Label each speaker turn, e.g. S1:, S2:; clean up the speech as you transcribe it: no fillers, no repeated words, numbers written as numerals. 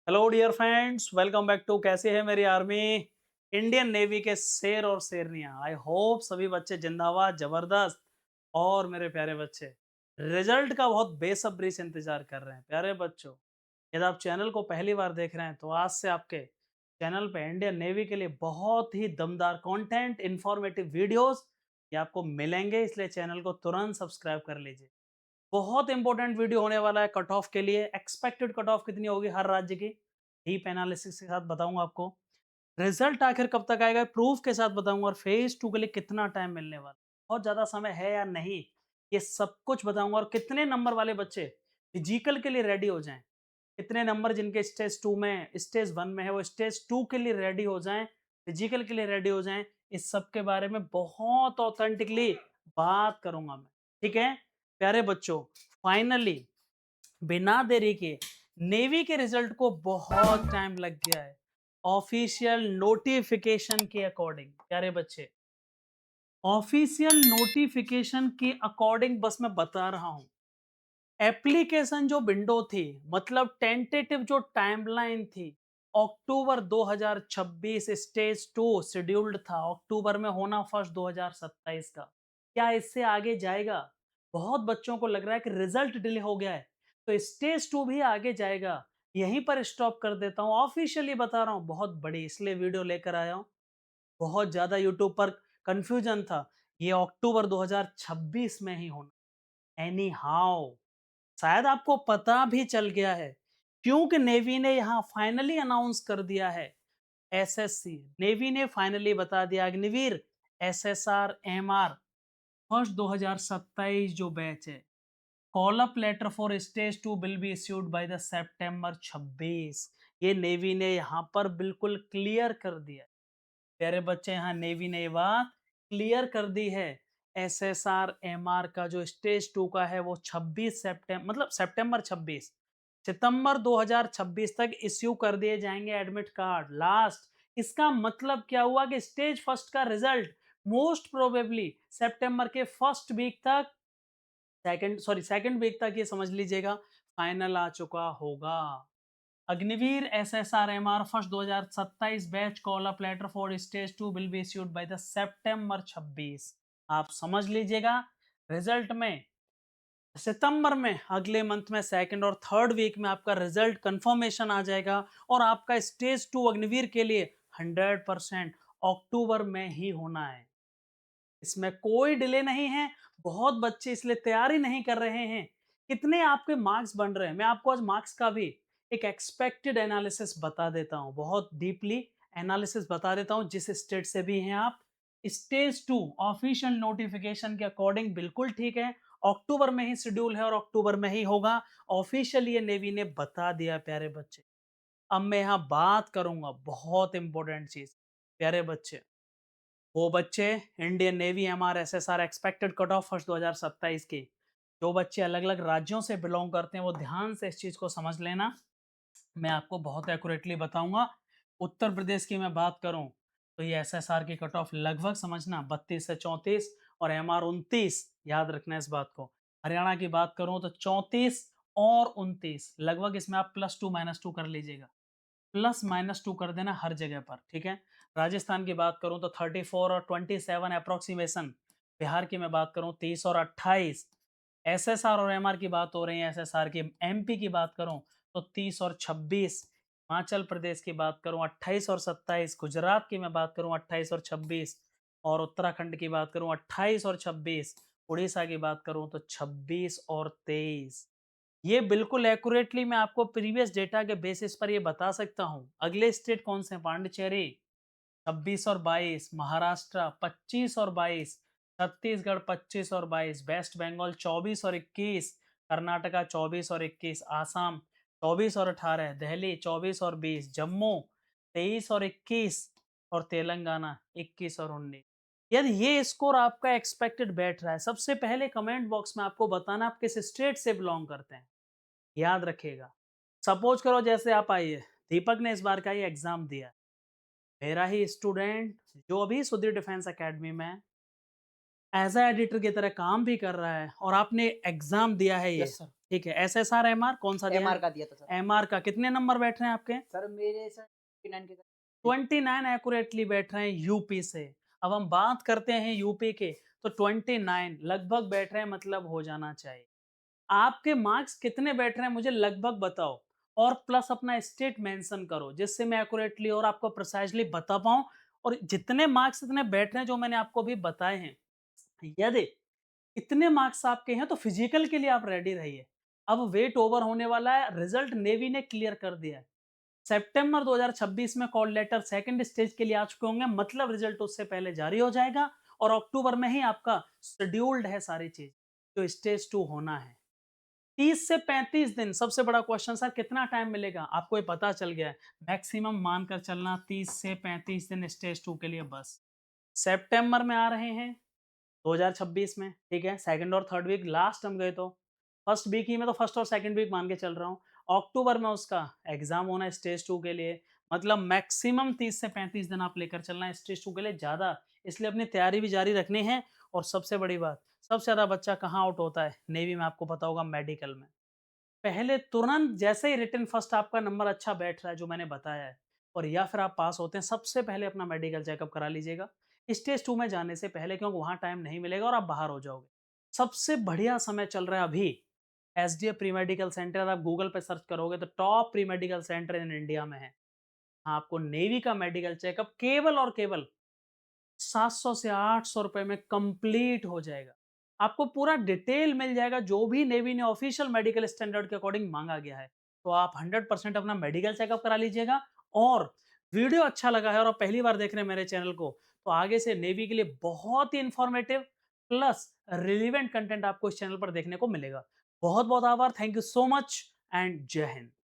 S1: Hello dear friends, welcome back to कैसे है मेरी आर्मी। इंडियन नेवी के शेर और शेरनियां, आई होप सभी बच्चे जिंदाबाद जबरदस्त। और मेरे प्यारे बच्चे, रिजल्ट का बहुत बेसब्री से इंतजार कर रहे हैं। प्यारे बच्चों, यदि आप चैनल को पहली बार देख रहे हैं तो आज से आपके चैनल पे इंडियन नेवी के लिए बहुत ही दमदार कंटेंट, इंफॉर्मेटिव वीडियोस ये आपको मिलेंगे, इसलिए चैनल को तुरंत सब्सक्राइब कर लीजिए। बहुत इंपॉर्टेंट वीडियो होने वाला है कट ऑफ के लिए। एक्सपेक्टेड कट ऑफ कितनी होगी हर राज्य की, डीप एनालिसिस के साथ बताऊंगा आपको। रिजल्ट आखिर कब तक आएगा, प्रूफ के साथ बताऊंगा। और फेज 2 के लिए कितना टाइम मिलने वाला, बहुत ज्यादा समय है या नहीं, ये सब कुछ बताऊंगा। और कितने नंबर वाले बच्चे फिजिकल के लिए रेडी हो जाएं, कितने नंबर जिनके स्टेज 2 में, स्टेज 1 में है, वो स्टेज 2 के लिए रेडी हो जाएं, फिजिकल के लिए रेडी हो जाएं। इस सब के बारे में बहुत ऑथेंटिकली बात करूंगा मैं, ठीक है प्यारे बच्चों। फाइनली बिना देरी के नेवी के रिजल्ट को बहुत टाइम लग गया है। ऑफिशियल नोटिफिकेशन के अकॉर्डिंग प्यारे बच्चे, ऑफिशियल नोटिफिकेशन के अकॉर्डिंग बस मैं बता रहा हूं। एप्लीकेशन जो विंडो थी, मतलब टेंटेटिव जो टाइमलाइन थी, अक्टूबर 2026 स्टेज 2 शेड्यूल्ड था, अक्टूबर में होना फर्स्ट 2027 का। क्या इससे आगे जाएगा? बहुत बच्चों को लग रहा है कि रिजल्ट डिले हो गया है, तो स्टेज 2 भी आगे जाएगा। यहीं पर स्टॉप कर देता हूं, ऑफिशियली बता रहा हूं, बहुत बड़ी इसलिए वीडियो लेकर आया हूं। बहुत ज्यादा यूट्यूब पर कंफ्यूजन था, ये अक्टूबर 2026 में ही होना। एनी हाउ, शायद आपको पता भी चल गया है, क्योंकि नेवी ने यहां फाइनली अनाउंस कर दिया है। एसएससी नेवी ने फाइनली बता दिया, अग्निवीर एसएसआर एमआर फर्स्ट 2027 जो बैच है, call up letter for stage 2 will be issued by the September 26। ये नेवी ने यहां पर बिल्कुल क्लियर कर दिया। प्यारे बच्चे, यहाँ नेवी ने ये बात क्लियर कर दी है। एसएसआर एमआर का जो स्टेज 2 का है वो 26 सितंबर, मतलब सितंबर 26, सितंबर 2026 तक इश्यू कर दिए जाएंगे एडमिट कार्ड लास्ट। इसका मतलब क्या हुआ कि स्टेज फर्स्ट का रिजल्ट मोस्ट प्रोबेबली सितंबर के फर्स्ट वीक तक, सेकंड वीक तक ये समझ लीजिएगा फाइनल आ चुका होगा। Agniveer SSRMR first 2027 batch call up letter for stage 2 will be issued by the September 26। आप समझ लीजिएगा, रिजल्ट में सितंबर में, अगले मंथ में सेकंड और थर्ड वीक में आपका रिजल्ट कंफर्मेशन आ जाएगा। और आपका स्टेज 2 अग्निवीर के लिए 100% अक्टूबर में ही होना है, इसमें कोई डिले नहीं है। बहुत बच्चे इसलिए तैयारी नहीं कर रहे हैं। कितने आपके मार्क्स बन रहे हैं, मैं आपको आज मार्क्स का भी एक एक्सपेक्टेड एनालिसिस बता देता हूं, बहुत डीपली एनालिसिस बता देता हूं। जिस स्टेट से भी हैं आप, स्टेज 2 ऑफिशियल नोटिफिकेशन के अकॉर्डिंग बिल्कुल ठीक है, अक्टूबर में ही शेड्यूल है और अक्टूबर में ही होगा। ऑफिशियली ये नेवी ने बता दिया प्यारे बच्चे। अब मैं यहां बात करूंगा बहुत इंपॉर्टेंट चीज। प्यारे बच्चे, वो बच्चे Indian navy MR SSR expected cut off first 2027 की, जो बच्चे अलग अलग राज्यों से बिलोंग करते हैं वो ध्यान से इस चीज को समझ लेना। मैं आपको बहुत एक्यूरेटली बताऊंगा। उत्तर प्रदेश की मैं बात करूं तो ये एसएसआर की कट ऑफ लगभग समझना 32 से 34 और एमआर 29, याद रखना इस बात को। हरियाणा की बात करूं तो 34 और 29, लगभग इसमें आप +2 - 2 कर लीजिएगा, +- 2 कर देना हर जगह पर, ठीक है। राजस्थान की बात करूं तो 34 और 27 अप्रोक्सीमेशन। बिहार की मैं बात करूं 30 और 28। एसएसआर और एमआर की बात हो रही है, एसएसआर की। एमपी की बात करूं तो 30 और 26। हिमाचल प्रदेश की बात करूं 28 और 27। गुजरात की मैं बात करूं 28 और 26। और उत्तराखंड की बात करूं 28 और 26। उड़ीसा की बात करूं तो 26 और 23। ये बिल्कुल एक्यूरेटली मैं आपको प्रीवियस डेटा के बेसिस पर ये बता सकता हूं। अगले स्टेट कौन से हैं? पांडिचेरी 26 और 22, महाराष्ट्र 25 और 22, छत्तीसगढ़ 25 और 22, वेस्ट बंगाल 24 और 21, कर्नाटका 24 और 21, आसाम 24 और 18, दिल्ली 24 और 20, जम्मू 23 और 21 और तेलंगाना 21 और 19। यदि ये स्कोर आपका एक्सपेक्टेड बैठ रहा है, सबसे पहले कमेंट बॉक्स में आपको बताना आप किस स्टेट से बिलोंग करते हैं, याद रखिएगा। सपोज करो जैसे आप आइए, दीपक ने इस बार का ही एग्जाम दिया, मेरा ही स्टूडेंट जो अभी सुधीर डिफेंस एकेडमी में है, एज़ अ एडिटर की तरह काम भी कर रहा है और आपने एग्ज़ाम दिया है ये,
S2: यस सर।
S1: ठीक है। एसएसआर, एमआर कौन-सा दिया है?
S2: एमआर का दिया था सर।
S1: एमआर का कितने नंबर बैठ रहे हैं आपके?
S2: सर मेरे सर 59 के करीब।
S1: 29 एक्यूरेटली बैठ रहे हैं यूपी से। अब हम बात करते हैं यूपी के, तो 29 लगभग बैठ रहे हैं मतलब हो जाना चाहिए। आपके मार्क्स कितने बैठ रहे हैं मुझे लगभग बताओ और प्लस अपना स्टेट मेंशन करो जिससे मैं एक्यूरेटली और आपको प्रिसाइजली बता पाऊँ और जितने मार्क्स इतने बैठ रहे हैं जो मैंने आपको अभी बताए हैं, यदि इतने मार्क्स आपके हैं तो फिजिकल के लिए आप रेडी रहिए। अब वेट ओवर होने वाला है, रिजल्ट नेवी ने क्लियर कर दिया है। सितंबर 2026 में कॉल लेटर सेकंड स्टेज के लिए आ चुके होंगे, मतलब रिजल्ट उससे पहले जारी हो जाएगा और अक्टूबर में ही आपका शेड्यूल्ड है सारी चीज, जो स्टेज 2 होना है। 30 से 35 दिन, सबसे बड़ा क्वेश्चन सर कितना टाइम मिलेगा? आपको ये पता चल गया है। मैक्सिमम मानकर चलना 30 से 35 दिन स्टेज 2 के लिए बस। सितंबर में आ रहे हैं 2026 में, ठीक है? सेकंड और थर्ड वीक लास्ट हम गए तो। फर्स्ट वीक ही में तो फर्स्ट और सेकंड वीक मान के चल रहा हूँ। अक्टूबर में उसका एग्ज़ाम होना है स्टेज 2 के लिए। मतलब मैक्सिमम 30 से 35 दिन आप लेकर चलना है स्टेज 2 के लिए ज़्यादा, इसलिए अपनी तैयारी भी जारी रखनी है और सबसे बड़ी बात, सबसे ज़्यादा बच्चा कहाँ आउट होता है? नेवी में आपको पता होगा मेडिकल में। पहले तुरंत जैसे ही रिटन फर्स्ट आपका नंबर अच्छा बैठ रहा है जो मैंने बताया है और या फिर आप पास होते हैं, सबसे पहले अपना मेडिकल चेकअप करा लीजिएगा स्टेज 2 में जाने से पहले, क्योंकि वहाँ टाइम नहीं मिलेगा और आप बाहर हो जाओगे। सबसे बढ़िया समय चल रहा है अभी एसडीए प्री मेडिकल सेंटर, आप गूगल पे सर्च करोगे तो top pre medical centre in India में है। हाँ, आपको नेवी का मेडिकल चेकअप केवल और केवल 700 से 800 रुपए में कंप्लीट हो जाएगा। आपको पूरा डिटेल मिल जाएगा जो भी नेवी ने ऑफिशियल मेडिकल स्टैंडर्ड के अकॉर्डिंग मांगा गया है। तो आप 100% अपना मेडिकल चेकअप करा लीजिएगा और वीडियो अच्छा लगा है और आप पहली बार देख रहे हैं मेरे चैनल को, तो आगे से नेवी के लिए बहुत ही इंफॉर्मेटिव प्लस रिलेवेंट कंटेंट आपको इस चैनल पर देखने को मिलेगा। बहुत-बहुत आभार, thank you so much and जय हिंद।